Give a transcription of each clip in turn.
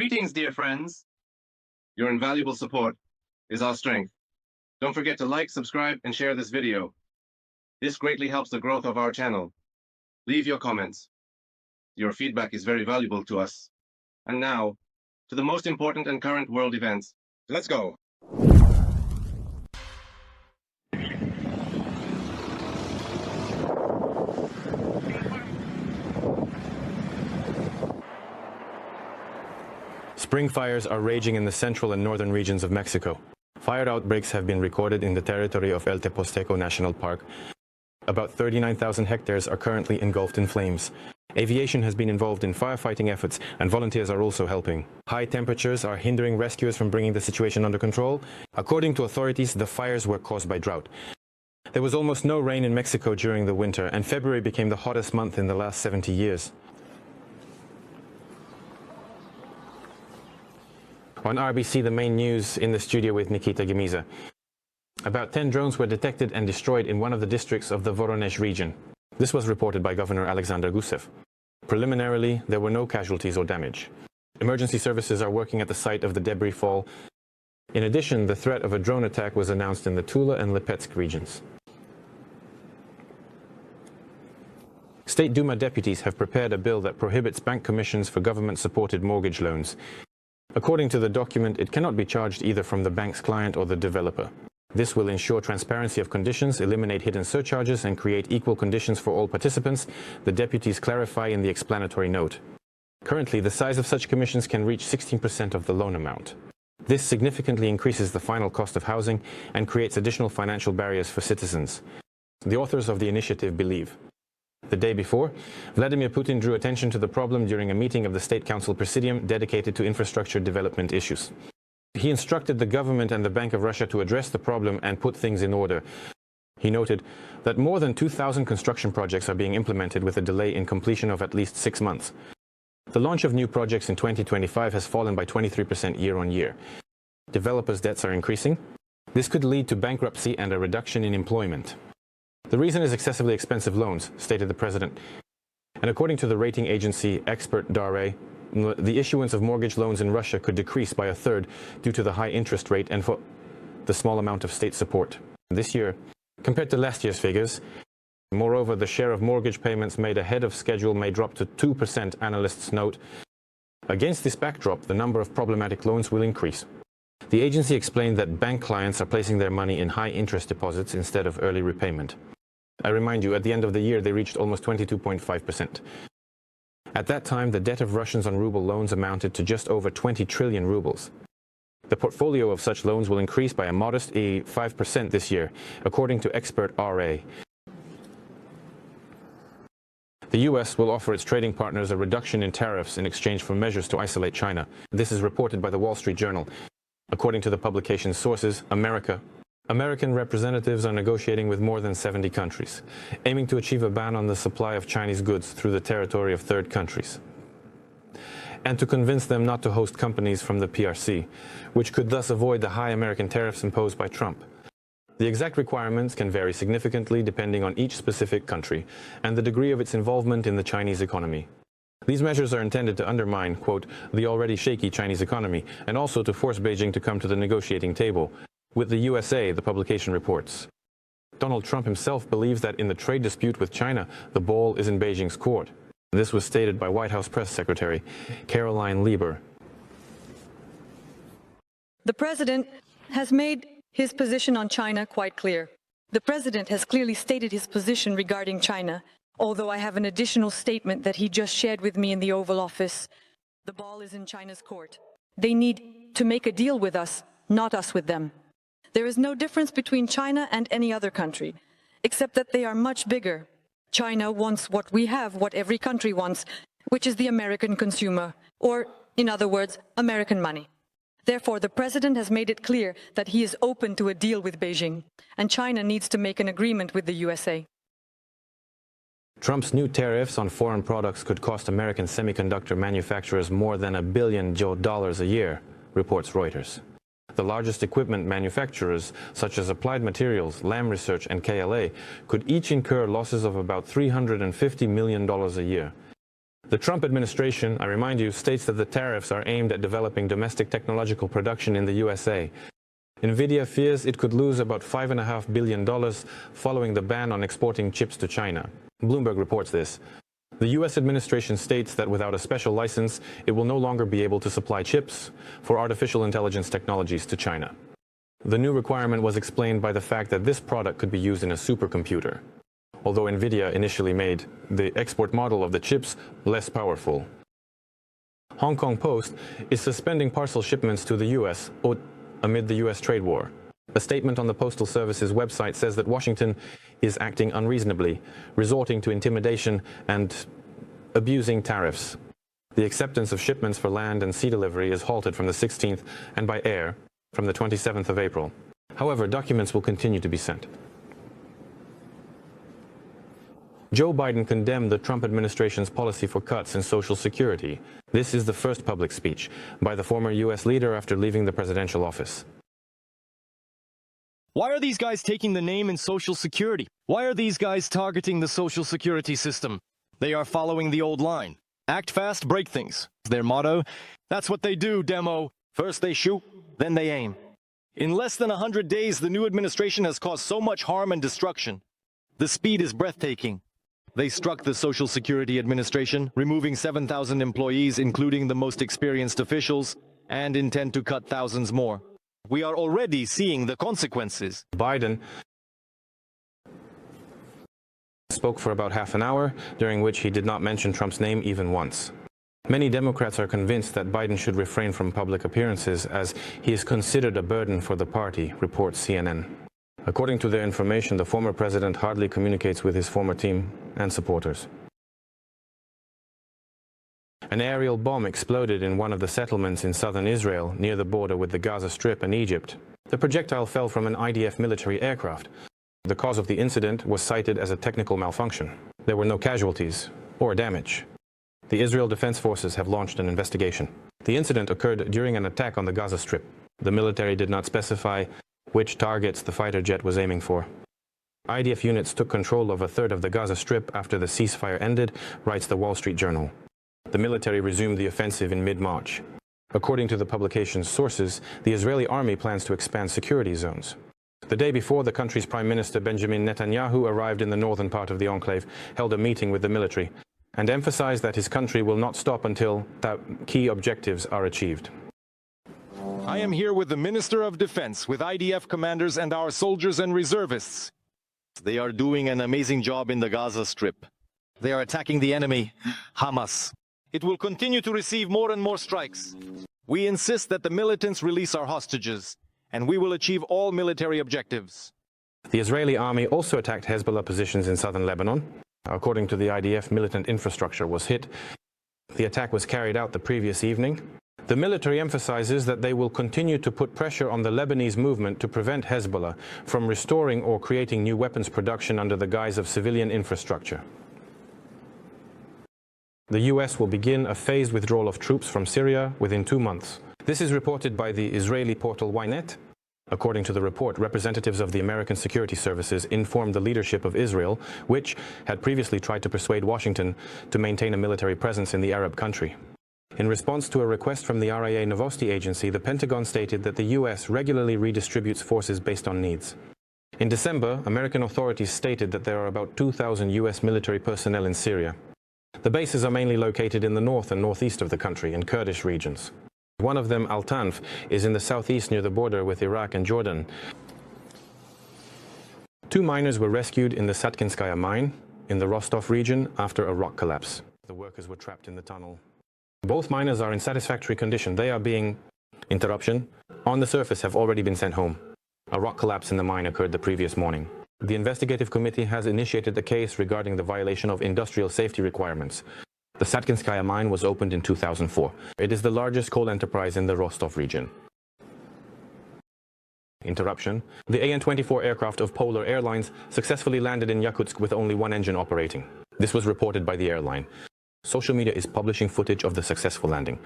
Greetings, dear friends. Your invaluable support is our strength. Don't forget to like, subscribe, and share this video. This greatly helps the growth of our channel. Leave your comments. Your feedback is very valuable to us. And now, to the most important and current world events. Let's go. Spring fires are raging in the central and northern regions of Mexico. Fire outbreaks have been recorded in the territory of El Teposteco National Park. About 39,000 hectares are currently engulfed in flames. Aviation has been involved in firefighting efforts, and volunteers are also helping. High temperatures are hindering rescuers from bringing the situation under control. According to authorities, the fires were caused by drought. There was almost no rain in Mexico during the winter, and February became the hottest month in the last 70 years. On RBC, the main news, in the studio with Nikita Gimiza. About 10 drones were detected and destroyed in one of the districts of the Voronezh region. This was reported by Governor Alexander Gusev. Preliminarily, there were no casualties or damage. Emergency services are working at the site of the debris fall. In addition, the threat of a drone attack was announced in the Tula and Lipetsk regions. State Duma deputies have prepared a bill that prohibits bank commissions for government-supported mortgage loans. According to the document, it cannot be charged either from the bank's client or the developer. This will ensure transparency of conditions, eliminate hidden surcharges, and create equal conditions for all participants, the deputies clarify in the explanatory note. Currently, the size of such commissions can reach 16% of the loan amount. This significantly increases the final cost of housing and creates additional financial barriers for citizens. The authors of the initiative believe. The day before, Vladimir Putin drew attention to the problem during a meeting of the State Council Presidium dedicated to infrastructure development issues. He instructed the government and the Bank of Russia to address the problem and put things in order. He noted that more than 2,000 construction projects are being implemented with a delay in completion of at least 6 months. The launch of new projects in 2025 has fallen by 23% year-on-year. Developers' debts are increasing. This could lead to bankruptcy and a reduction in employment. The reason is excessively expensive loans, stated the president. And according to the rating agency Expert Dare, the issuance of mortgage loans in Russia could decrease by a third due to the high interest rate and for the small amount of state support. This year, compared to last year's figures, moreover, the share of mortgage payments made ahead of schedule may drop to 2%, analysts note. Against this backdrop, the number of problematic loans will increase. The agency explained that bank clients are placing their money in high interest deposits instead of early repayment. I remind you, at the end of the year, they reached almost 22.5%. At that time, the debt of Russians on ruble loans amounted to just over 20 trillion rubles. The portfolio of such loans will increase by a modest 5% this year, according to Expert RA. The US will offer its trading partners a reduction in tariffs in exchange for measures to isolate China. This is reported by the Wall Street Journal. According to the publication's sources, American representatives are negotiating with more than 70 countries, aiming to achieve a ban on the supply of Chinese goods through the territory of third countries, and to convince them not to host companies from the PRC, which could thus avoid the high American tariffs imposed by Trump. The exact requirements can vary significantly depending on each specific country and the degree of its involvement in the Chinese economy. These measures are intended to undermine, quote, the already shaky Chinese economy, and also to force Beijing to come to the negotiating table. With the USA, the publication reports. Donald Trump himself believes that in the trade dispute with China, the ball is in Beijing's court. This was stated by White House Press Secretary Caroline Lieber. The president has made his position on China quite clear. The president has clearly stated his position regarding China, although I have an additional statement that he just shared with me in the Oval Office. The ball is in China's court. They need to make a deal with us, not us with them. There is no difference between China and any other country, except that they are much bigger. China wants what we have, what every country wants, which is the American consumer, or, in other words, American money. Therefore, the president has made it clear that he is open to a deal with Beijing, and China needs to make an agreement with the USA. Trump's new tariffs on foreign products could cost American semiconductor manufacturers more than $1 billion a year, reports Reuters. The largest equipment manufacturers, such as Applied Materials, Lam Research, and KLA, could each incur losses of about $350 million a year. The Trump administration, I remind you, states that the tariffs are aimed at developing domestic technological production in the USA. Nvidia fears it could lose about $5.5 billion following the ban on exporting chips to China. Bloomberg reports this. The U.S. administration states that without a special license, it will no longer be able to supply chips for artificial intelligence technologies to China. The new requirement was explained by the fact that this product could be used in a supercomputer, although Nvidia initially made the export model of the chips less powerful. Hong Kong Post is suspending parcel shipments to the U.S. amid the U.S. trade war. A statement on the Postal Service's website says that Washington is acting unreasonably, resorting to intimidation and abusing tariffs. The acceptance of shipments for land and sea delivery is halted from the 16th and by air from the 27th of April. However, documents will continue to be sent. Joe Biden condemned the Trump administration's policy for cuts in Social Security. This is the first public speech by the former U.S. leader after leaving the presidential office. Why are these guys taking the name in Social Security? Why are these guys targeting the Social Security system? They are following the old line. Act fast, break things. Their motto. That's what they do, demo. First they shoot, then they aim. In less than 100 days, the new administration has caused so much harm and destruction. The speed is breathtaking. They struck the Social Security Administration, removing 7,000 employees, including the most experienced officials, and intend to cut thousands more. We are already seeing the consequences. Biden spoke for about half an hour, during which he did not mention Trump's name even once. Many Democrats are convinced that Biden should refrain from public appearances as he is considered a burden for the party, reports CNN. According to their information, the former president hardly communicates with his former team and supporters. An aerial bomb exploded in one of the settlements in southern Israel, near the border with the Gaza Strip and Egypt. The projectile fell from an IDF military aircraft. The cause of the incident was cited as a technical malfunction. There were no casualties or damage. The Israel Defense Forces have launched an investigation. The incident occurred during an attack on the Gaza Strip. The military did not specify which targets the fighter jet was aiming for. IDF units took control of a third of the Gaza Strip after the ceasefire ended, writes the Wall Street Journal. The military resumed the offensive in mid-March. According to the publication's sources, the Israeli army plans to expand security zones. The day before, the country's Prime Minister Benjamin Netanyahu arrived in the northern part of the enclave, held a meeting with the military, and emphasized that his country will not stop until key objectives are achieved. I am here with the Minister of Defense, with IDF commanders and our soldiers and reservists. They are doing an amazing job in the Gaza Strip. They are attacking the enemy, Hamas. It will continue to receive more and more strikes. We insist that the militants release our hostages, and we will achieve all military objectives. The Israeli army also attacked Hezbollah positions in southern Lebanon. According to the IDF, militant infrastructure was hit. The attack was carried out the previous evening. The military emphasizes that they will continue to put pressure on the Lebanese movement to prevent Hezbollah from restoring or creating new weapons production under the guise of civilian infrastructure. The U.S. will begin a phased withdrawal of troops from Syria within 2 months. This is reported by the Israeli portal Ynet. According to the report, representatives of the American security services informed the leadership of Israel, which had previously tried to persuade Washington to maintain a military presence in the Arab country. In response to a request from the RIA Novosti agency, the Pentagon stated that the U.S. regularly redistributes forces based on needs. In December, American authorities stated that there are about 2,000 U.S. military personnel in Syria. The bases are mainly located in the north and northeast of the country, in Kurdish regions. One of them, Al-Tanf, is in the southeast near the border with Iraq and Jordan. 2 miners were rescued in the Satkinskaya mine in the Rostov region after a rock collapse. The workers were trapped in the tunnel. Both miners are in satisfactory condition. They are being, on the surface have already been sent home. A rock collapse in the mine occurred the previous morning. The investigative committee has initiated a case regarding the violation of industrial safety requirements. The Satkinskaya mine was opened in 2004. It is the largest coal enterprise in the Rostov region. The AN-24 aircraft of Polar Airlines successfully landed in Yakutsk with only 1 engine operating. This was reported by the airline. Social media is publishing footage of the successful landing.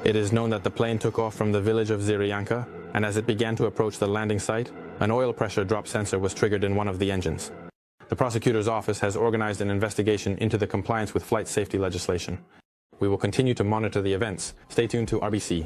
It is known that the plane took off from the village of Zyryanka, and as it began to approach the landing site, An oil pressure drop sensor was triggered in one of the engines. The prosecutor's office has organized an investigation into the compliance with flight safety legislation. We will continue to monitor the events. Stay tuned to RBC.